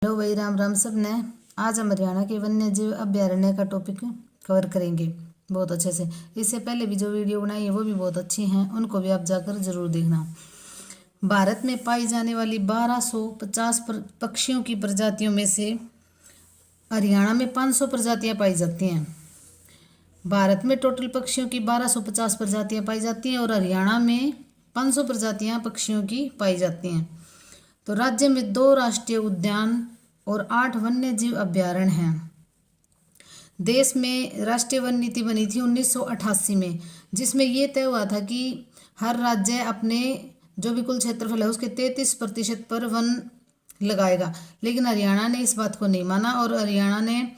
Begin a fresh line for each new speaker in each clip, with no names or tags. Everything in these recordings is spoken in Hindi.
हेलो भाई, राम राम सब ने। आज हम हरियाणा के वन्य जीव अभ्यारण्य का टॉपिक कवर करेंगे बहुत अच्छे से। इससे पहले भी जो वीडियो बनाई है वो भी बहुत अच्छी हैं, उनको भी आप जाकर जरूर देखना। भारत में पाई जाने वाली 1250 पक्षियों की प्रजातियों में से हरियाणा में 500 प्रजातियां पाई जाती हैं। भारत में टोटल पक्षियों की 1250 प्रजातियां पाई जाती हैं और हरियाणा में 500 प्रजातियां पक्षियों की पाई जाती हैं। तो राज्य में 2 राष्ट्रीय उद्यान और 8 वन्य जीव अभ्यारण्य हैं। देश में राष्ट्रीय वन नीति बनी थी 1988 में, जिसमें ये तय हुआ था कि हर राज्य अपने जो भी कुल क्षेत्रफल है उसके 33% पर वन लगाएगा। लेकिन हरियाणा ने इस बात को नहीं माना और हरियाणा ने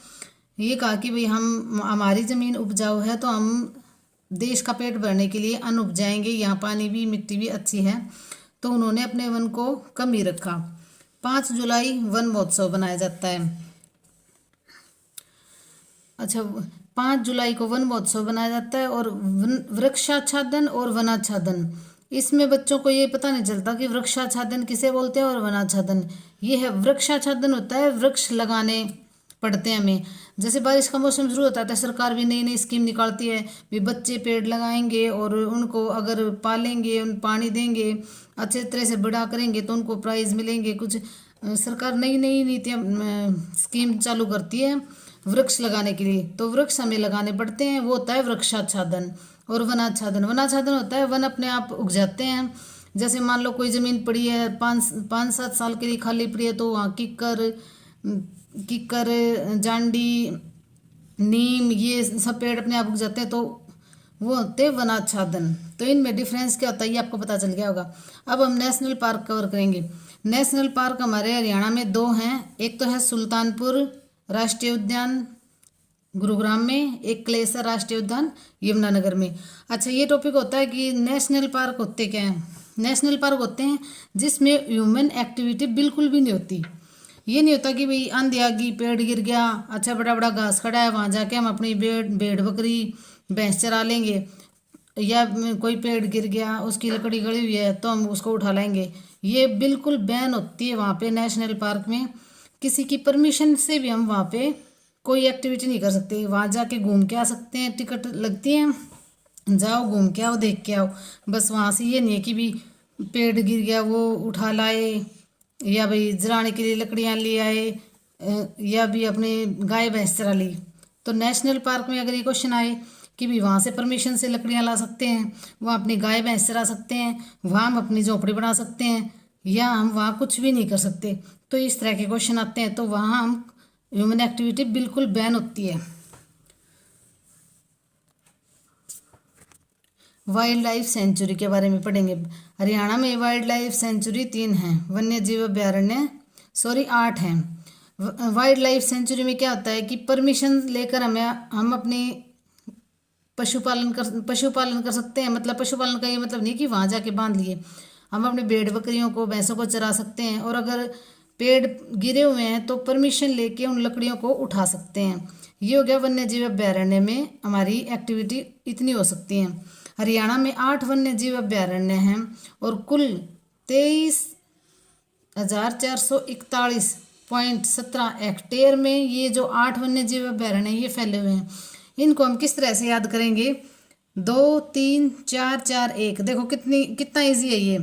ये कहा कि भाई हमारी ज़मीन उपजाऊ है तो हम देश का पेट भरने के लिए अन्न उपजाएंगे, यहाँ पानी भी मिट्टी भी अच्छी है, तो उन्होंने अपने वन को कम ही रखा। 5 जुलाई वन महोत्सव बनाया जाता है। अच्छा, 5 जुलाई को वन महोत्सव बनाया जाता है और वृक्षाच्छादन और वनाच्छादन, इसमें बच्चों को ये पता नहीं चलता कि वृक्षाच्छादन किसे बोलते हैं और वनाच्छादन ये है। वृक्षाच्छादन होता है वृक्ष लगाने पड़ते हैं हमें। जैसे बारिश का मौसम शुरू होता है तो सरकार भी नई नई स्कीम निकालती है, भी बच्चे पेड़ लगाएंगे और उनको अगर पालेंगे, उन पानी देंगे, अच्छे तरह से बड़ा करेंगे तो उनको प्राइज मिलेंगे। कुछ सरकार नई नई नीतियाँ स्कीम चालू करती है वृक्ष लगाने के लिए, तो वृक्ष हमें लगाने पड़ते हैं। वो होता है वृक्षाच्छादन। और वनाच्छादन, वनाच्छादन होता है वन अपने आप उग जाते हैं। जैसे मान लो कोई ज़मीन पड़ी है 5-7 साल के लिए खाली पड़ी है, तो वहाँ किक्कर जांडी नीम ये सब पेड़ अपने आप उग जाते हैं, तो वो होते हैं वनाच्छादन। तो इनमें डिफरेंस क्या होता है ये आपको पता चल गया होगा। अब हम नेशनल पार्क कवर करेंगे। नेशनल पार्क हमारे हरियाणा में 2 हैं। एक तो है सुल्तानपुर राष्ट्रीय उद्यान गुरुग्राम में, एक क्लेसर राष्ट्रीय उद्यान यमुनानगर में। अच्छा, ये टॉपिक होता है कि नेशनल पार्क होते क्या हैं। नेशनल पार्क होते हैं जिसमें ह्यूमन एक्टिविटी बिल्कुल भी नहीं होती। ये नहीं होता कि भाई आंधी आ गई, पेड़ गिर गया, अच्छा बड़ा बड़ा घास खड़ा है, वहाँ जाके हम अपनी भेड़ बकरी भैंस चरा लेंगे, या कोई पेड़ गिर गया उसकी लकड़ी गड़ी हुई है तो हम उसको उठा लेंगे। ये बिल्कुल बैन होती है वहाँ पे नेशनल पार्क में। किसी की परमिशन से भी हम वहाँ पे कोई एक्टिविटी नहीं कर सकते। वहाँ जाके घूम के आ सकते हैं, टिकट लगती है, जाओ घूम के आओ, देख के आओ, बस। वहाँ से ये नहीं है कि भी पेड़ गिर गया वो उठा लाए, या भाई जराने के लिए लकड़ियाँ ले आए, या भी अपने गाय भैंस चरा ली। तो नेशनल पार्क में अगर ये क्वेश्चन आए कि भी वहाँ से परमिशन से लकड़ियाँ ला सकते हैं, वहाँ अपनी गाय भैंस चरा सकते हैं, वहाँ हम अपनी झोपड़ी बना सकते हैं, या हम वहाँ कुछ भी नहीं कर सकते, तो इस तरह के क्वेश्चन आते हैं, तो वहाँ हम ह्यूमन एक्टिविटी बिल्कुल बैन होती है। वाइल्ड लाइफ सेंचुरी के बारे में पढ़ेंगे। हरियाणा में वाइल्ड लाइफ सेंचुरी 3 हैं, वन्य जीव अभ्यारण्य 8 हैं। वाइल्ड लाइफ सेंचुरी में क्या होता है कि परमिशन लेकर हम अपनी पशुपालन कर सकते हैं। मतलब पशुपालन का ये मतलब नहीं कि वहाँ जाके बांध लिए, हम अपने भेड़ बकरियों को भैंसों को चरा सकते हैं, और अगर पेड़ गिरे हुए हैं तो परमिशन लेके उन लकड़ियों को उठा सकते हैं। ये हो गया वन्य जीव अभ्यारण्य में हमारी एक्टिविटी इतनी हो सकती है। हरियाणा में 8 वन्य जीव अभ्यारण्य हैं और कुल 23,441.17 हेक्टेयर में ये जो 8 वन्य जीव अभ्यारण्य ये फैले हुए हैं। इनको हम किस तरह से याद करेंगे? 2 3 4 4 1। देखो कितना इजी है, ये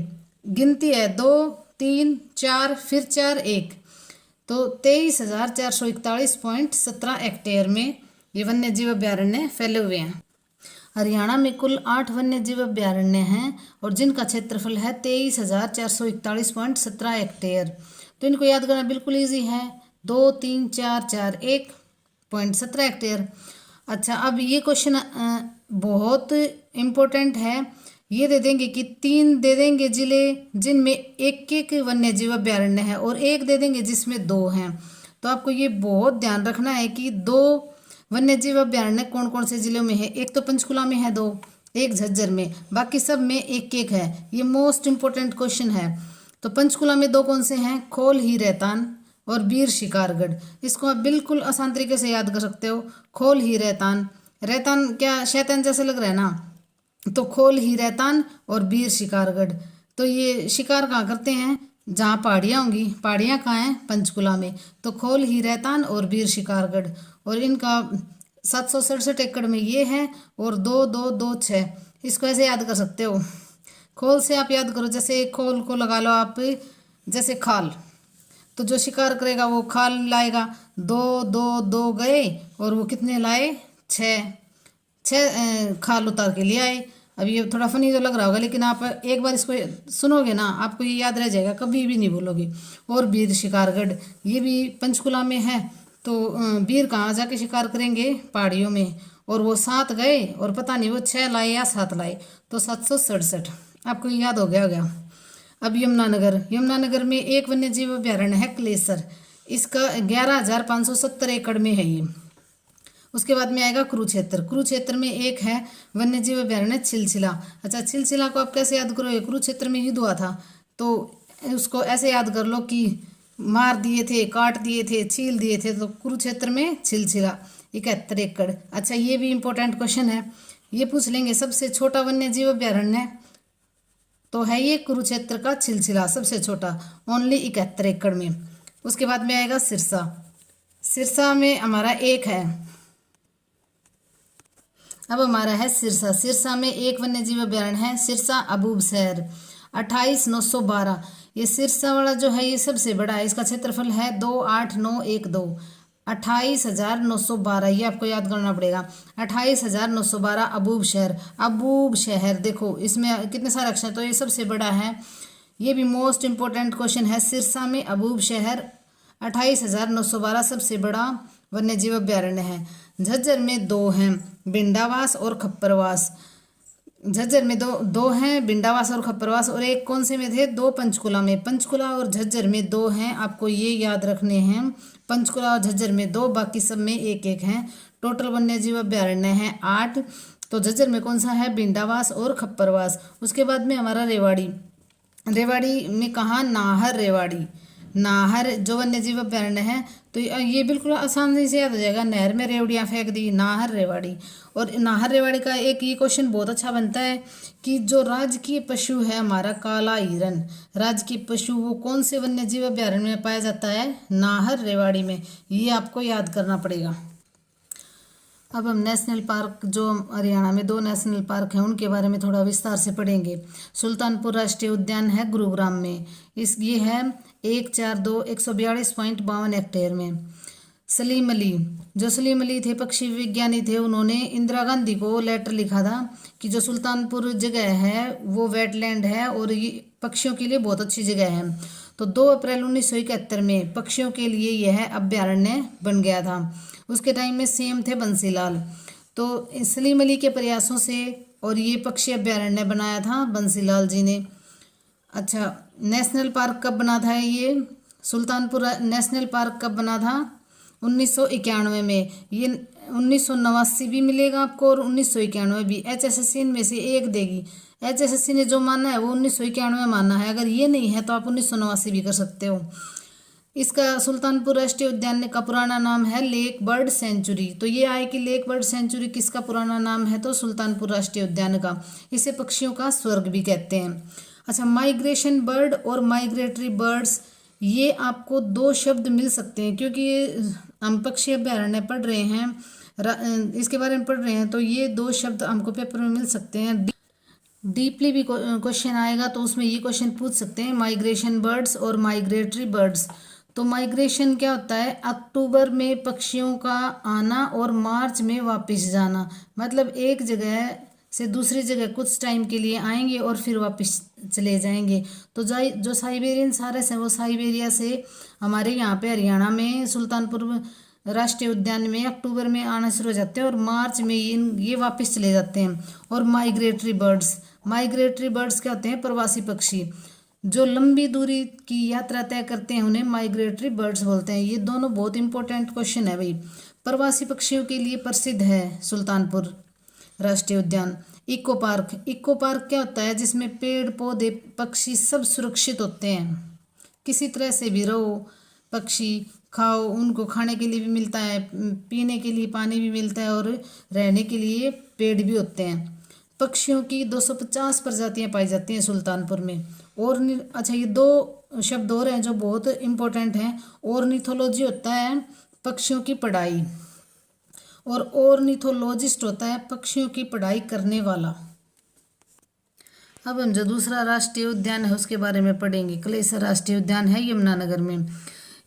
गिनती है 2 3 4 फिर 4 1, तो 23,441.17 हेक्टेयर में ये वन्य जीव अभ्यारण्य फैले हुए हैं। हरियाणा में कुल 8 वन्य जीव अभ्यारण्य हैं और जिनका क्षेत्रफल है 23,441.17 हेक्टेयर। तो इनको याद करना बिल्कुल ईजी है, 2 3 4 4 1.17 हेक्टेयर। अच्छा, अब ये क्वेश्चन बहुत इम्पोर्टेंट है। ये दे देंगे कि 3 दे देंगे जिले जिनमें एक वन्य जीव अभ्यारण्य है और 1 दे देंगे जिसमें 2 हैं। तो आपको ये बहुत ध्यान रखना है कि 2 वन्य जीव अभ्यारण्य कौन कौन से जिलों में है। एक तो पंचकुला में है 2, एक झज्जर में, बाकी सब में एक है। ये मोस्ट इम्पोर्टेंट क्वेश्चन है। तो पंचकुला में 2 कौन से हैं? खोल ही रहतान और बीर शिकारगढ़। इसको आप बिल्कुल आसान तरीके से याद कर सकते हो। खोल ही रहतान, रहतान क्या शैतान जैसे लग रहा है ना, तो खोल ही रहतान और बीर शिकारगढ़। तो ये शिकार कहाँ करते हैं? जहाँ पहाड़ियाँ होंगी, पहाड़ियाँ कहाँ हैं? पंचकुला में। तो खोल ही रहतान और वीर शिकारगढ़, और इनका 767 एकड़ में ये है, और 2226, इसको ऐसे याद कर सकते हो। खोल से आप याद करो, जैसे खोल को लगा लो आप, जैसे खाल, तो जो शिकार करेगा वो खाल लाएगा। दो दो दो गए और वो कितने लाए? 6 6 खाल उतार के ले आए। अब ये थोड़ा फनी तो लग रहा होगा, लेकिन आप एक बार इसको सुनोगे ना, आपको ये याद रह जाएगा, कभी भी नहीं भूलोगे। और वीर शिकारगढ़, ये भी पंचकुला में है। तो वीर कहाँ जाके शिकार करेंगे? पहाड़ियों में। और वो 7 गए और पता नहीं वो 6 लाए या 7 लाए, तो 767 आपको याद हो गया। अब यमुनानगर, यमुनानगर में एक वन्य जीव अभ्यारण्य है क्लेसर, इसका 11,570 एकड़ में है ये। उसके बाद में आएगा कुरुक्षेत्र, कुरुक्षेत्र में एक है वन्य जीव अभ्यारण्य छिलछिला। अच्छा, छिलछिला को आप कैसे याद करोगे? कुरुक्षेत्र में युद्ध हुआ था, तो उसको ऐसे याद कर लो कि मार दिए थे, काट दिए थे, छील दिए थे, तो कुरुक्षेत्र में छिलछिला 71 एकड़। अच्छा, ये भी इंपॉर्टेंट क्वेश्चन है, ये पूछ लेंगे, सबसे छोटा वन्य जीव अभ्यारण्य तो है ये कुरुक्षेत्र का छिलछिला, सबसे छोटा, ओनली 71 एकड़ में। उसके बाद में आएगा सिरसा, सिरसा में हमारा एक है। अब हमारा है सिरसा, सिरसा में एक वन्य जीव अभ्यारण्य है, सिरसा अबूब शहर, 28,912। ये सिरसा वाला जो है ये सबसे बड़ा है, इसका क्षेत्रफल है 28912, 28,912, ये आपको याद करना पड़ेगा। 28,912 अबूब शहर, अबूब शहर देखो इसमें कितने सारे अक्षर, तो ये सबसे बड़ा है। ये भी मोस्ट इंपॉर्टेंट क्वेश्चन है, सिरसा में अबूब शहर 28,912 सबसे बड़ा वन्य जीव अभ्यारण्य है। झज्जर में 2 हैं, बिंडावास और खप्परवास। झज्जर में दो हैं, बिंडावास और खप्परवास, और एक कौन से में थे? 2 पंचकुला में। पंचकुला और झज्जर में 2 हैं, आपको ये याद रखने हैं। पंचकुला और झज्जर में 2, बाकी सब में 1-1 हैं। टोटल वन्य जीव अभ्यारण्य है 8। तो झज्जर में कौन सा है? बिंडावास और खप्परवास। उसके बाद में हमारा रेवाड़ी, रेवाड़ी में कहाँ? नाहर रेवाड़ी, नाहर जो वन्य जीव अभ्यारण्य है। तो ये बिल्कुल आसानी से याद हो जाएगा, नहर में रेवड़ियाँ फेंक दी, नाहर रेवाड़ी। और नाहर रेवाड़ी का एक ये क्वेश्चन बहुत अच्छा बनता है कि जो राजकीय पशु है हमारा काला हिरन, राजकीय पशु वो कौन से वन्य जीव अभ्यारण्य में पाया जाता है? नाहर रेवाड़ी में, ये आपको याद करना पड़ेगा। अब हम नेशनल पार्क, जो हरियाणा में 2 नेशनल पार्क हैं, उनके बारे में थोड़ा विस्तार से पढ़ेंगे। सुल्तानपुर राष्ट्रीय उद्यान है गुरुग्राम में, ये है 142,142.52 हेक्टेयर में। सलीम अली, जो सलीम अली थे पक्षी विज्ञानी थे, उन्होंने इंदिरा गांधी को लेटर लिखा था कि जो सुल्तानपुर जगह है वो वेटलैंड है और ये पक्षियों के लिए बहुत अच्छी जगह है। तो 2 अप्रैल 1971 में पक्षियों के लिए यह अभ्यारण्य बन गया था। उसके टाइम में सीएम थे बंसीलाल। तो सलीम अली के प्रयासों से और ये पक्षी अभ्यारण्य बनाया था बंसीलाल जी ने। अच्छा, नेशनल पार्क कब बना था ये? सुल्तानपुर नेशनल पार्क कब बना था? 1991 में। ये 1989 भी मिलेगा आपको और 1991 भी, HSSC में से एक देगी। HSSC ने जो माना है वो 1991 माना है, अगर ये नहीं है तो आप 1989 भी कर सकते हो। इसका सुल्तानपुर राष्ट्रीय उद्यान का पुराना नाम है लेक बर्ड सेंचुरी। तो ये आए कि लेक बर्ड सेंचुरी किसका पुराना नाम है? तो सुल्तानपुर राष्ट्रीय उद्यान का। इसे पक्षियों का स्वर्ग भी कहते हैं। अच्छा, माइग्रेशन बर्ड और माइग्रेटरी बर्ड्स, ये आपको 2 शब्द मिल सकते हैं, क्योंकि हम पक्षी अभ्यारण्य पढ़ रहे हैं, इसके बारे में पढ़ रहे हैं, तो ये 2 शब्द हमको पेपर में मिल सकते हैं। डीपली भी क्वेश्चन आएगा तो उसमें ये क्वेश्चन पूछ सकते हैं, माइग्रेशन बर्ड्स और माइग्रेटरी बर्ड्स। तो माइग्रेशन क्या होता है? अक्टूबर में पक्षियों का आना और मार्च में वापस जाना, मतलब एक जगह से दूसरी जगह कुछ टाइम के लिए आएंगे और फिर वापस चले जाएंगे। तो जो साइबेरियन सारस है वो साइबेरिया से हमारे यहाँ पे हरियाणा में सुल्तानपुर राष्ट्रीय उद्यान में अक्टूबर में आना शुरू हो जाते हैं और मार्च में ये वापस चले जाते हैं। और माइग्रेटरी बर्ड्स क्या होते हैं? प्रवासी पक्षी जो लंबी दूरी की यात्रा तय करते हैं उन्हें माइग्रेटरी बर्ड्स बोलते हैं। ये दोनों बहुत इंपॉर्टेंट क्वेश्चन है भाई। प्रवासी पक्षियों के लिए प्रसिद्ध है सुल्तानपुर राष्ट्रीय उद्यान। इको पार्क क्या होता है? जिसमें पेड़ पौधे पक्षी सब सुरक्षित होते हैं, किसी तरह से भी रहो, पक्षी खाओ, उनको खाने के लिए भी मिलता है, पीने के लिए पानी भी मिलता है और रहने के लिए पेड़ भी होते हैं। पक्षियों की 250 प्रजातियां पाई जाती हैं सुल्तानपुर में। अच्छा, ये दो शब्द और हैं जो बहुत इम्पोर्टेंट हैं। ऑर्निथोलॉजी होता है पक्षियों की पढ़ाई, और ऑर्निथोलॉजिस्ट होता है पक्षियों की पढ़ाई करने वाला। अब हम जो दूसरा राष्ट्रीय उद्यान है उसके बारे में पढ़ेंगे। क्लेसर राष्ट्रीय उद्यान है यमुनानगर में।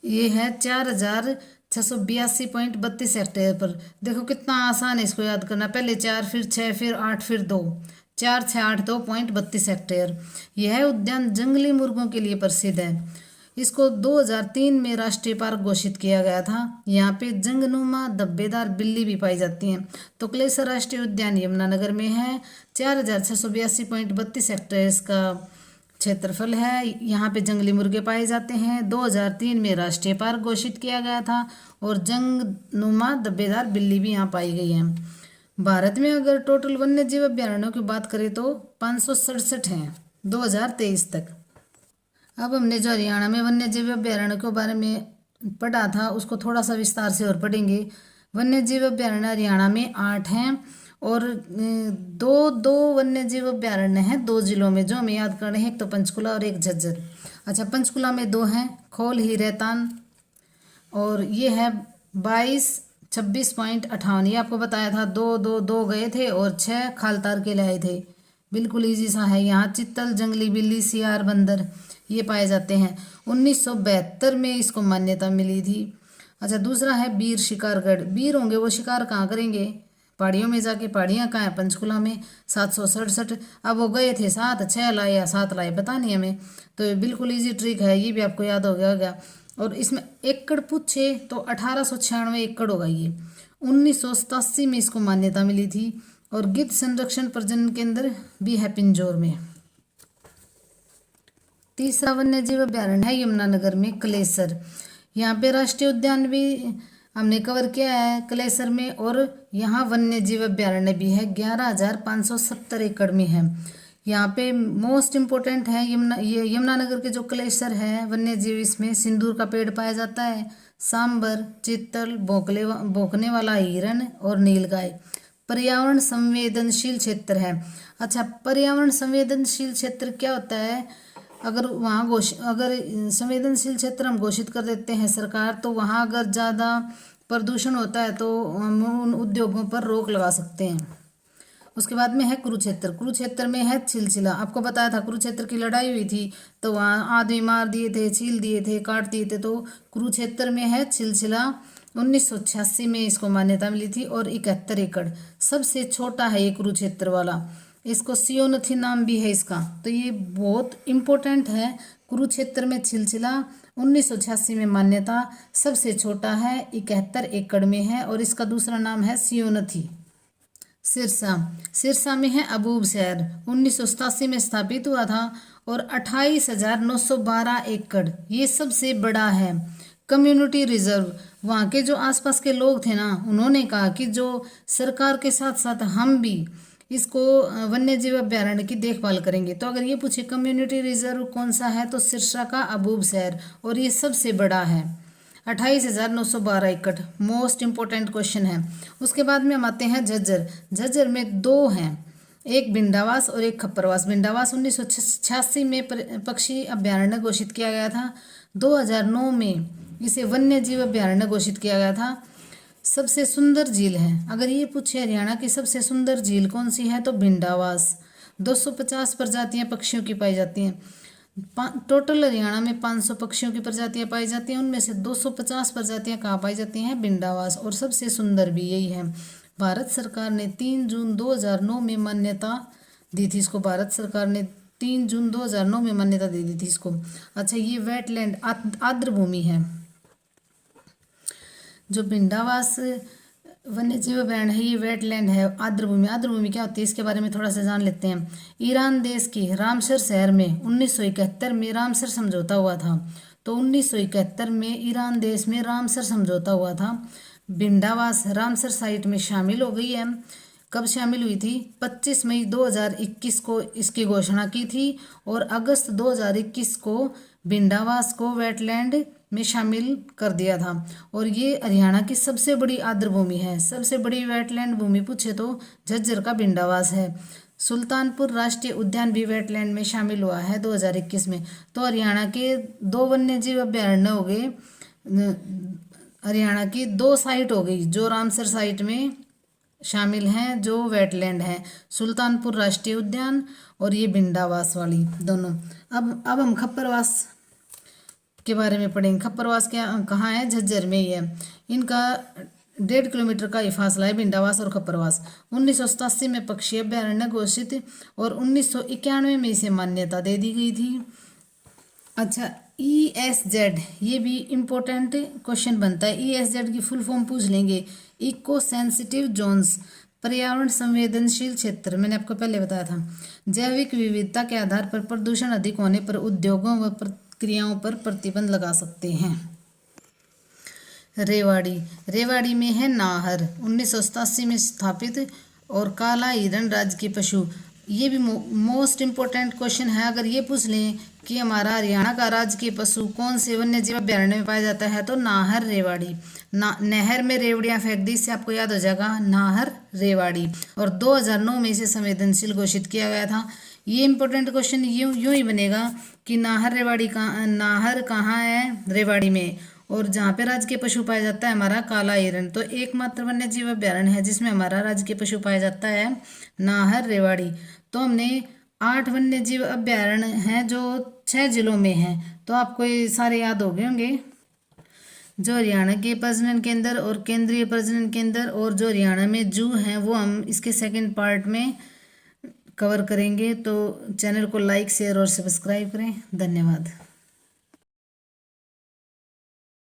ये है 4682.32 हेक्टेयर पर। देखो कितना आसान है इसको याद करना। पहले 4, फिर 6, फिर 8, फिर 2, 4682.32 हेक्टेयर। यह उद्यान जंगली मुर्गों के लिए प्रसिद्ध है। इसको 2003 में राष्ट्रीय पार्क घोषित किया गया था। यहाँ पे जंगनुमा धब्बेदार बिल्ली भी पाई जाती हैं। तो क्लेसर राष्ट्रीय उद्यान यमुनानगर में है। 4682.32 हेक्टेयर का क्षेत्रफल है। यहाँ पे जंगली मुर्गे पाए जाते हैं। 2003 में राष्ट्रीय पार्क घोषित किया गया था और जंगनुमा धब्बेदार बिल्ली भी यहाँ पाई गई है। भारत में अगर टोटल वन्य जीव अभ्यारण्यों की बात करें तो 567 हैं 2023 तक। अब हमने जो हरियाणा में वन्य जीव अभ्यारण्य के बारे में पढ़ा था उसको थोड़ा सा विस्तार से और पढ़ेंगे। वन्य जीव अभ्यारण्य हरियाणा में 8 हैं और दो वन्य जीव अभ्यारण्य हैं 2 जिलों में, जो हमें याद करने हैं, एक तो पंचकुला और एक झज्जर। अच्छा, पंचकुला में 2 हैं, खोल ही रहतान, और ये है 2226.58। ये आपको बताया था, 2 गए थे और 6 खालतार के लाए थे। बिल्कुल ईजी सा है। यहाँ चित्तल, जंगली बिल्ली, सियार, बंदर ये पाए जाते हैं। 1972 में इसको मान्यता मिली थी। अच्छा, दूसरा है बीर शिकारगढ़। बीर होंगे वो शिकार कहाँ करेंगे? पहाड़ियों में जाके। पहाड़ियाँ कहाँ है? पंचकुला में। 767। अब वो गए थे 7, 6 लाए या 7 लाए पता नहीं हमें। तो ये बिल्कुल ईजी ट्रिक है, ये भी आपको याद हो गया होगा। और इसमें एकड़ पूछे तो 1896 एकड़ होगा ये। 1987 में इसको मान्यता मिली थी। और गिद्ध संरक्षण प्रजनन केंद्र भी है पिंजौर में। तीसरा वन्य जीव अभ्यारण्य है यमुनानगर में क्लेसर। यहाँ पे राष्ट्रीय उद्यान भी हमने कवर किया है क्लेसर में, और यहाँ वन्य जीव अभ्यारण्य भी है। 11,570 एकड़ में है। यहाँ पे मोस्ट इम्पोर्टेंट है ये यमुनानगर के जो क्लेसर है वन्य जीव, इसमें सिंदूर का पेड़ पाया जाता है, सांबर, चित्तल, भौंकने वाला हिरन और नीलगाय। पर्यावरण संवेदनशील क्षेत्र है। अच्छा, पर्यावरण संवेदनशील क्षेत्र क्या होता है? अगर संवेदनशील क्षेत्र हम घोषित कर देते हैं सरकार, तो वहाँ अगर ज़्यादा प्रदूषण होता है तो हम उन उद्योगों पर रोक लगा सकते हैं। उसके बाद में है कुरुक्षेत्र। कुरुक्षेत्र में है छिलछिला। आपको बताया था कुरुक्षेत्र की लड़ाई हुई थी तो वहाँ आदमी मार दिए थे, छील दिए थे, काट दिए थे। तो कुरुक्षेत्र में है छिलछिला। 1986 में इसको मान्यता मिली थी और 71 एकड़। सबसे छोटा है ये कुरुक्षेत्र वाला। इसको सियोनथी नाम भी है इसका। तो ये बहुत इम्पोर्टेंट है। कुरुक्षेत्र में छिलछिला 1986 में मान्यता, सबसे छोटा है, 71 एकड़ में है और इसका दूसरा नाम है सियोनथी। सिरसा में है अबूब शहर। 1987 में स्थापित हुआ था और 28,912 एकड़। ये सबसे बड़ा है। कम्युनिटी रिजर्व, वहाँ के जो आसपास के लोग थे ना, उन्होंने कहा कि जो सरकार के साथ साथ हम भी इसको वन्य जीव अभ्यारण्य की देखभाल करेंगे। तो अगर ये पूछे कम्युनिटी रिजर्व कौन सा है, तो सिरसा का अबूब शहर, और ये सबसे बड़ा है। 28,912 एकड़। मोस्ट इम्पोर्टेंट क्वेश्चन है। उसके बाद में हम आते हैं झज्जर। झज्जर में 2 हैं, एक भिंडावास और एक खप्परवास। भिंडावास 1986 में पक्षी अभ्यारण्य घोषित किया गया था। 2009 में इसे वन्य जीव अभ्यारण्य घोषित किया गया था। सबसे सुंदर झील है, अगर ये पूछे हरियाणा की सबसे सुंदर झील कौन सी है, तो भिंडावास। 250 प्रजातियां पक्षियों की पाई जाती हैं। टोटल हरियाणा में 500 पक्षियों की प्रजातियां पाई जाती हैं। उनमें से 250 प्रजातियां कहाँ पाई जाती हैं? भिंडावास। और सबसे सुंदर भी यही है। भारत सरकार ने 3 जून 2009 में मान्यता दी थी इसको। भारत सरकार ने 3 जून 2009 में मान्यता दे दी थी इसको। अच्छा, ये वेटलैंड आर्द्र भूमि है। जो भिंडावास वन्य जीव अभयारण्य है, ये वेटलैंड है, आर्द्र भूमि। आर्द्र भूमि क्या होती है इसके बारे में थोड़ा सा जान लेते हैं। ईरान देश की रामसर शहर में 1971 में रामसर समझौता हुआ था। तो 1971 में ईरान देश में रामसर समझौता हुआ था। भिंडावास रामसर साइट में शामिल हो गई है। कब शामिल हुई थी? 25 मई 2021 को इसकी घोषणा की थी और अगस्त 2021 को भिंडावास को वेटलैंड में शामिल कर दिया था। और ये हरियाणा की सबसे बड़ी आर्द्र भूमि है। सबसे बड़ी वेटलैंड भूमि पूछे तो झज्जर का भिंडावास है। सुल्तानपुर राष्ट्रीय उद्यान भी वेटलैंड में शामिल हुआ है 2021 में। तो हरियाणा के 2 वन्यजीव अभ्यारण्य हो गए, हरियाणा की 2 साइट हो गई जो रामसर साइट में शामिल हैं, जो वेटलैंड है, सुल्तानपुर राष्ट्रीय उद्यान और ये भिंडावास वाली दोनों। अब हम खप्परवास के बारे में पढ़ेंगे। खप्परवास क्या कहाँ है? झज्जर में ही है। इनका 1.5 किलोमीटर का ही फासला है, भिंडावास और खप्परवास। 1987 में पक्षी अभ्यारण्य घोषित और 1991 में इसे मान्यता दे दी गई थी। अच्छा, ESZ, ये भी इम्पोर्टेंट क्वेश्चन बनता है। ESZ की फुल फॉर्म पूछ लेंगे, इको सेंसिटिव जोन्स, पर्यावरण संवेदनशील क्षेत्र। मैंने आपको पहले बताया था। जैविक विविधता के आधार पर प्रदूषण अधिक होने पर उद्योगों व प्रक्रियाओं पर प्रतिबंध लगा सकते हैं। रेवाड़ी में है नाहर, 1987 में स्थापित, और काला हिरण राज्य के पशु। ये भी मोस्ट इम्पोर्टेंट क्वेश्चन है। अगर ये पूछ लें कि हमारा हरियाणा का राजकीय पशु कौन से वन्यजीव अभ्यारण्य में पाया जाता है, तो नाहर रेवाड़ी। नहर में रेवड़ियाँ फेंक दी, इससे आपको याद हो जाएगा नाहर रेवाड़ी। और 2009 में इसे संवेदनशील घोषित किया गया था। ये इंपॉर्टेंट क्वेश्चन यूं ही बनेगा कि नाहर कहाँ है? रेवाड़ी में। और जहाँ पे राज्य के पशु पाया जाता है हमारा काला हिरण। तो एकमात्र वन्यजीव अभ्यारण्य है जिसमें हमारा राज्य के पशु पाया जाता है, नाहर रेवाड़ी। तो हमने 8 वन्यजीव अभ्यारण्य हैं जो 6 जिलों में हैं। तो आपको ये सारे याद हो गए होंगे, जो हरियाणा के प्रजनन केंद्र और केंद्रीय प्रजनन केंद्र, और जो हरियाणा में जू हैं वो हम इसके सेकंड पार्ट में कवर करेंगे। तो चैनल को लाइक, शेयर और सब्सक्राइब करें। धन्यवाद।